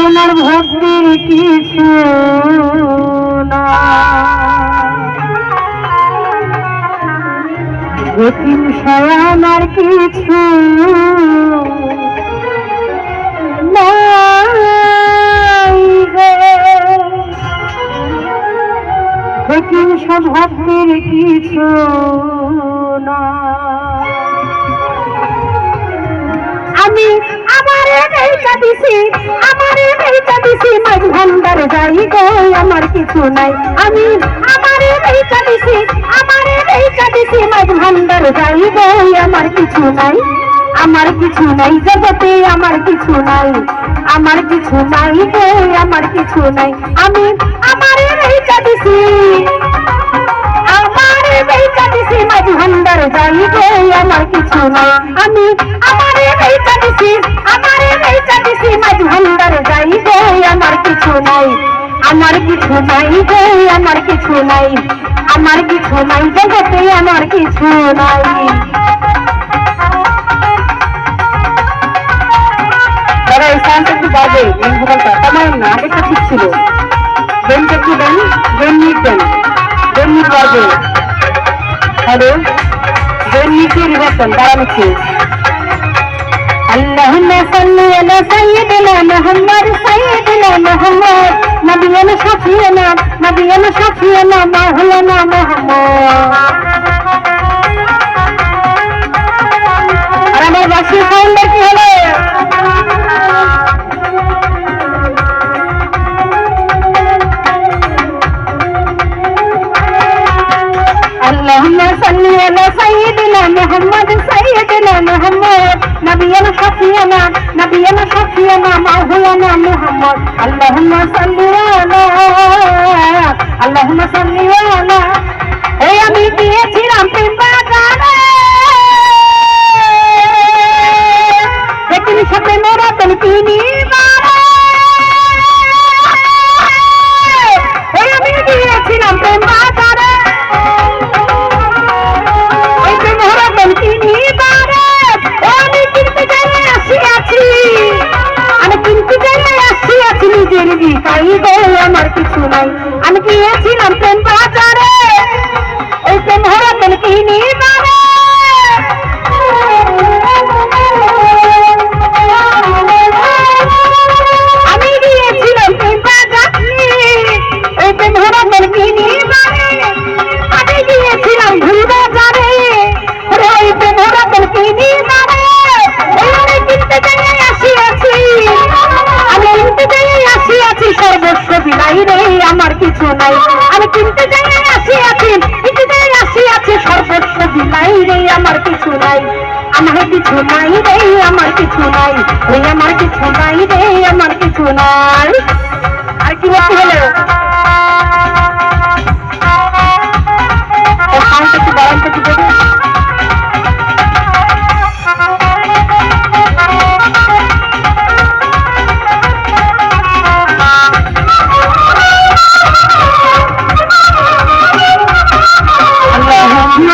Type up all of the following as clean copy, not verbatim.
আমার ভক্তির কিছু না, প্রতিষ্ঠায় আমার কিছু প্রতিষ্ঠা ভক্তির কিছু না। আমি আমারে বেচা দিছি, আমারে বেচা দিছি মাঝ ভান্ডার যাই গো আমার কিছু নাই। আমি আমারে বেচা দিছি, আমারে বেচা দিছি মাঝ ভান্ডার যাই গো আমার কিছু নাই। আমার কিছু নাই জগতে, আমার কিছু নাই, আমার কিছু নাই গো আমার কিছু নাই। আমি আমারে বেচা দিছি, আমারে বেচা দিছি মাঝ ভান্ডার যাই গো আমার কিছু নাই। আমি আমারে বেচা দিছি, আমারে বেচা দিছি মাঝ ভান্ডার যাই গো আমার কিছু নাই। আমার কিছু নাই গো আমার কিছু নাই, আমার কিছু নাই জগতে আমার কিছু নাই। দাদা এই সাউন্ডটা একটু বাজে, মেন ভোকালটা তেমন না, আগেটা ঠিক ছিল। বেনটা একটু দেন, বেন নিট দেন, বেন নিট বাজে। হ্যালো, বেন নিচে রিভার্স দেন, দাঁড়ানোচ্ছে। আল্লাহুম্মা সাল্লি আলা সাইয়্যিদিনা মুহাম্মদ, সাইয়্যিদিনা মুহাম্মদ, নবিয়ানা শাফিয়ানা, নবিয়ানা শাফিয়ানা মাওলানা মুহাম্মদ। আর আমার বাসি সাউন্ডটা কি হলো? اللهم صل على سيدنا محمد، سيدنا محمد، نبينا شفيعنا، نبينا شفيعنا مولانا محمد. اللهم صل على، اللهم صل على। এই আমি দিয়েছিলাম প্রেম বাজারে, একদিন সাথে মোরা তেল কিনি বারে। এই আমি দিয়েছিলাম প্রেম বাজারে, আমার কিছু নাই। আমি গিয়েছিলাম প্রেম বাজারে, ওই প্রেম ভরা তেল কিনি বারে। আমি গিয়েছিলাম প্রেম বাজারে, ওই প্রেম ভরা তেল কিনি বারে। আমি গিয়েছিলাম ভুল বাজারে, ওই প্রেম ভরা তেল কিনি বারে। আমি কিনতে যাই আসিয়াছি, আমি কিনতে যাই আসিয়াছি সর্বস্ব বিলাই রে আমার কিছু নাই। আমি কিনতে যাই আসিয়াছি, কিনতে যাই আসিয়াছি সর্বস্ব বিলাই রে আমার কিছু নাই। আমার কিছু নাই রে আমার কিছু নাই, ওই আমার কিছু নাই রে আমার কিছু নাই। আর কি বলতে হলো? একটু গরম থেকে দেবে। اللهم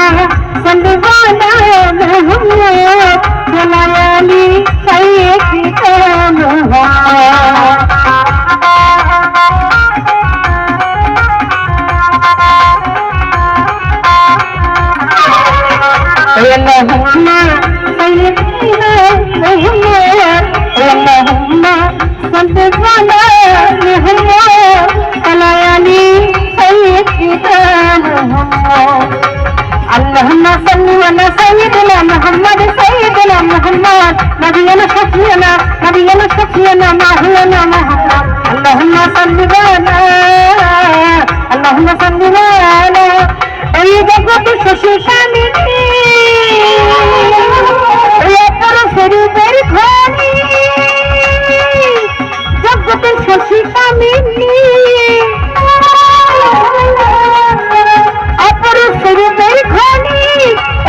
سيدنا محمد، اللهم صل على محمد وعلى آل سيدنا محمد. اللهم صل على سيدنا محمد، سيدنا محمد، نبينا شفيعنا، نبينا شفيعنا مولانا محمد. اللهم صل على، اللهم صل على এই জগৎ শশী স্বামী শরীরের খনি, জগতের শশী স্বামী অপরূপ শরীরের খনি,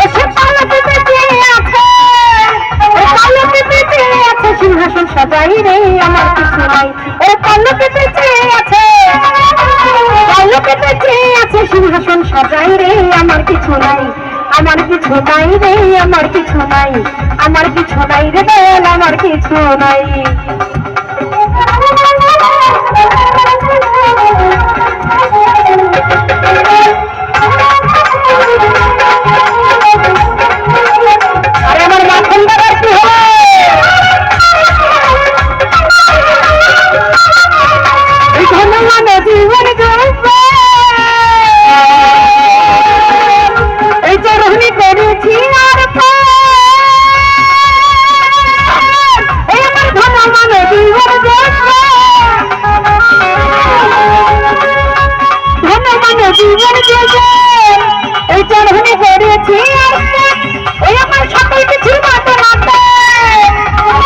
এসে পালকে বেঁচে আছে, পালকে বেঁচে আছে সিংহাসন সজাই রে আমার কিছু নাই। ও পালকে বেঁচে আছে, পালকে বেঁচে আছে সিংহাসন সজাই রে আমার কিছু নাই। আমার কিছু নাই রে আমার কিছু নাই, আমার কিছু নাই রে দয়াল আমার কিছু নাই। দিয়েছি ওই আমার সকল কিছু বাতলাতে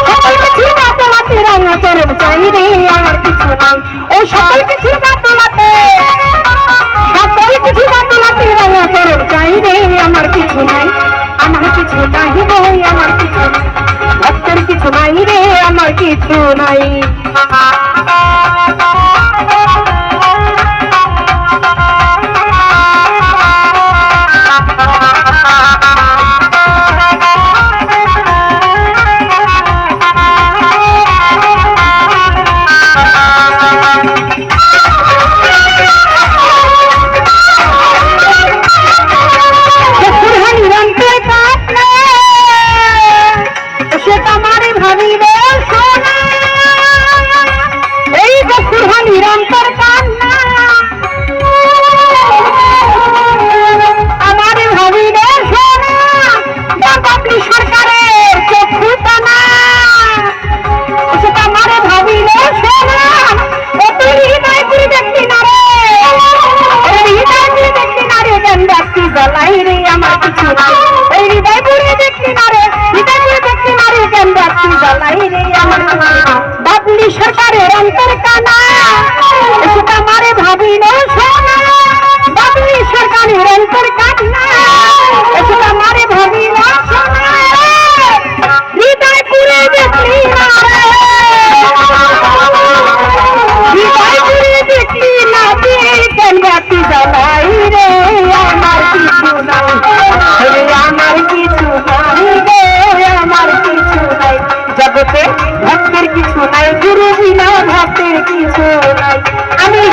সকল কিছু বাতলাতে রাঙা চরণ চাই রে আমার কিছু নাই ওই সকল কিছু বাতলাতে সকল কিছু বাতলাতে রাঙা চরণ চাই রে আমার কিছু নাই আমার কিছু নাই রে আমার কিছু ভক্তের কিছু নাই রে আমার কিছু নাই বাবলি সরকারের অন্তর কানা সেটা মারে ভাবি না সোনা বাবলি সরকারের অন্তর কানা সেটা মারে ভাবি না সোনা হৃদয় পুরে দেখলি না হৃদয় পুরে দেখলি না কেন রাতি জ্বালাই রে আমার কিছু নাই আমার কিছু নাই রে আমার কিছু নাই জগতে ভক্তের কিছু নাই গুরু বিনা ভক্তের কিছু নাই আমি